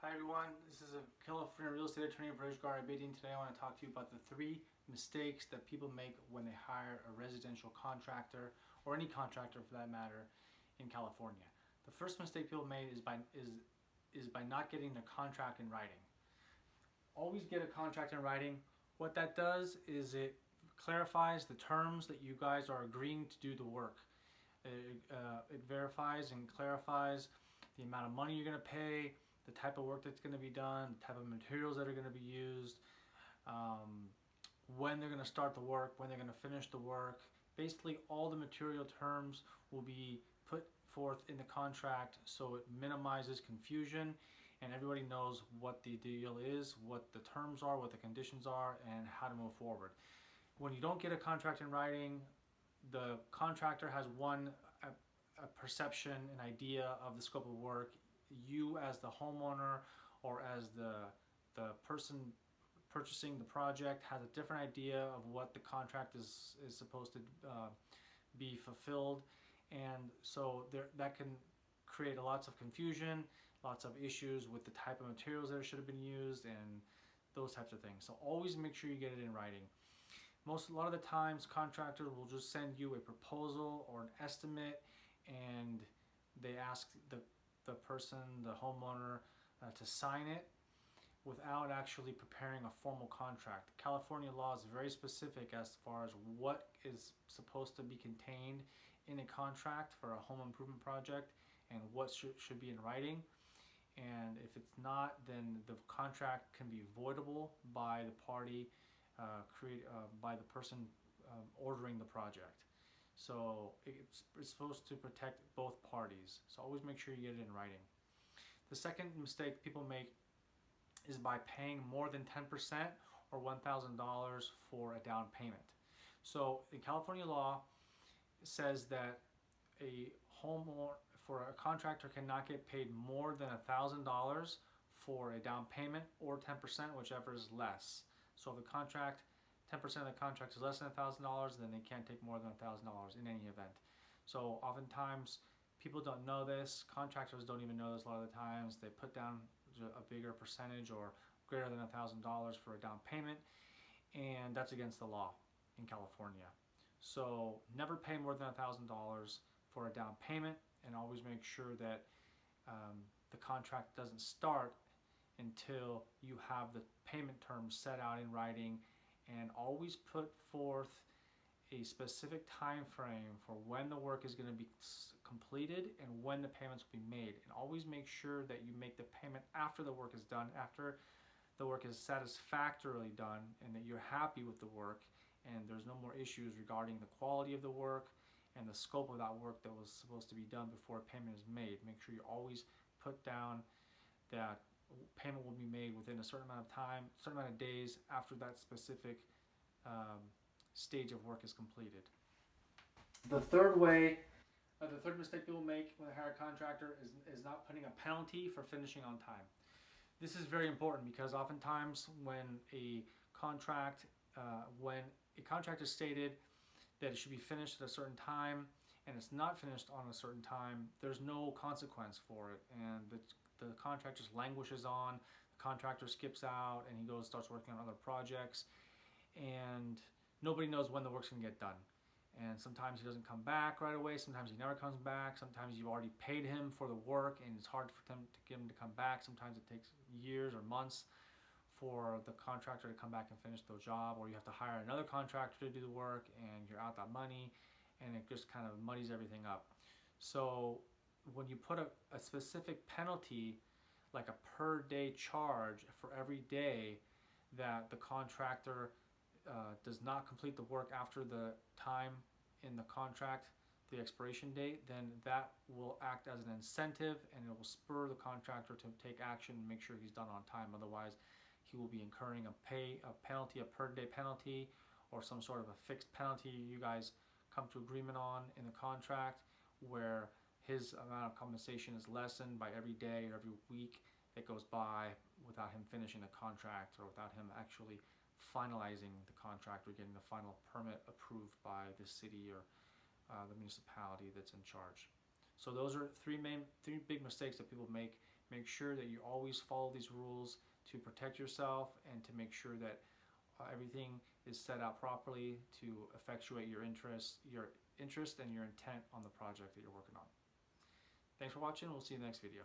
Hi everyone, this is a California real estate attorney, Vrejgar Abedian. Today I want to talk to you about the 3 mistakes that people make when they hire a residential contractor, or any contractor for that matter, in California. The first mistake people make is by not getting the contract in writing. Always get a contract in writing. What that does is it clarifies the terms that you guys are agreeing to do the work. It verifies and clarifies the amount of money you're going to pay, the type of work that's going to be done, the type of materials that are going to be used, when they're going to start the work, when they're going to finish the work. Basically, all the material terms will be put forth in the contract, so it minimizes confusion and everybody knows what the deal is, what the terms are, what the conditions are, and how to move forward. When you don't get a contract in writing, the contractor has a perception, an idea of the scope of work. You as the homeowner or as the person purchasing the project has a different idea of what the contract is supposed to be fulfilled, and so that can create lots of confusion, lots of issues with the type of materials that should have been used and those types of things. So always make sure you get it in writing. A lot of the times contractors will just send you a proposal or an estimate, and they ask the person, the homeowner, to sign it without actually preparing a formal contract. California law is very specific as far as what is supposed to be contained in a contract for a home improvement project and what should be in writing. And if it's not, then the contract can be voidable by the party, by the person ordering the project. So it's supposed to protect both parties. So always make sure you get it in writing. The second mistake people make is by paying more than 10% or $1,000 for a down payment. So in California law, it says that a contractor cannot get paid more than $1,000 for a down payment or 10%, whichever is less. So if the 10% of the contract is less than $1,000, then they can't take more than $1,000 in any event. So oftentimes people don't know this. Contractors don't even know this a lot of the times. They put down a bigger percentage or greater than $1,000 for a down payment, and that's against the law in California. So never pay more than $1,000 for a down payment, and always make sure that the contract doesn't start until you have the payment terms set out in writing, and always put forth a specific time frame for when the work is going to be completed and when the payments will be made. And always make sure that you make the payment after the work is done, after the work is satisfactorily done, and that you're happy with the work and there's no more issues regarding the quality of the work and the scope of that work that was supposed to be done before a payment is made. Make sure you always put down that payment will be made within a certain amount of time, certain amount of days after that specific stage of work is completed. The third mistake people make when they hire a contractor is not putting a penalty for finishing on time. This is very important because oftentimes when a contract is stated that it should be finished at a certain time and it's not finished on a certain time, there's no consequence for it, and the contract just languishes on. The contractor skips out and he starts working on other projects, and nobody knows when the work's going to get done. And sometimes he doesn't come back right away, sometimes he never comes back, sometimes you've already paid him for the work and it's hard for them to get him to come back. Sometimes it takes years or months for the contractor to come back and finish the job, or you have to hire another contractor to do the work and you're out that money, and it just kind of muddies everything up. So when you put a specific penalty, like a per day charge for every day that the contractor does not complete the work after the time in the contract, the expiration date, then that will act as an incentive and it will spur the contractor to take action and make sure he's done on time. Otherwise, he will be incurring a penalty, a per day penalty, or some sort of a fixed penalty you guys come to agreement on in the contract, where his amount of compensation is lessened by every day or every week that goes by without him finishing the contract, or without him actually finalizing the contract or getting the final permit approved by the city or the municipality that's in charge. So those are three big mistakes that people make Make sure that you always follow these rules to protect yourself and to make sure that everything is set out properly to effectuate your interest and your intent on the project that you're working on. Thanks for watching. We'll see you in the next video.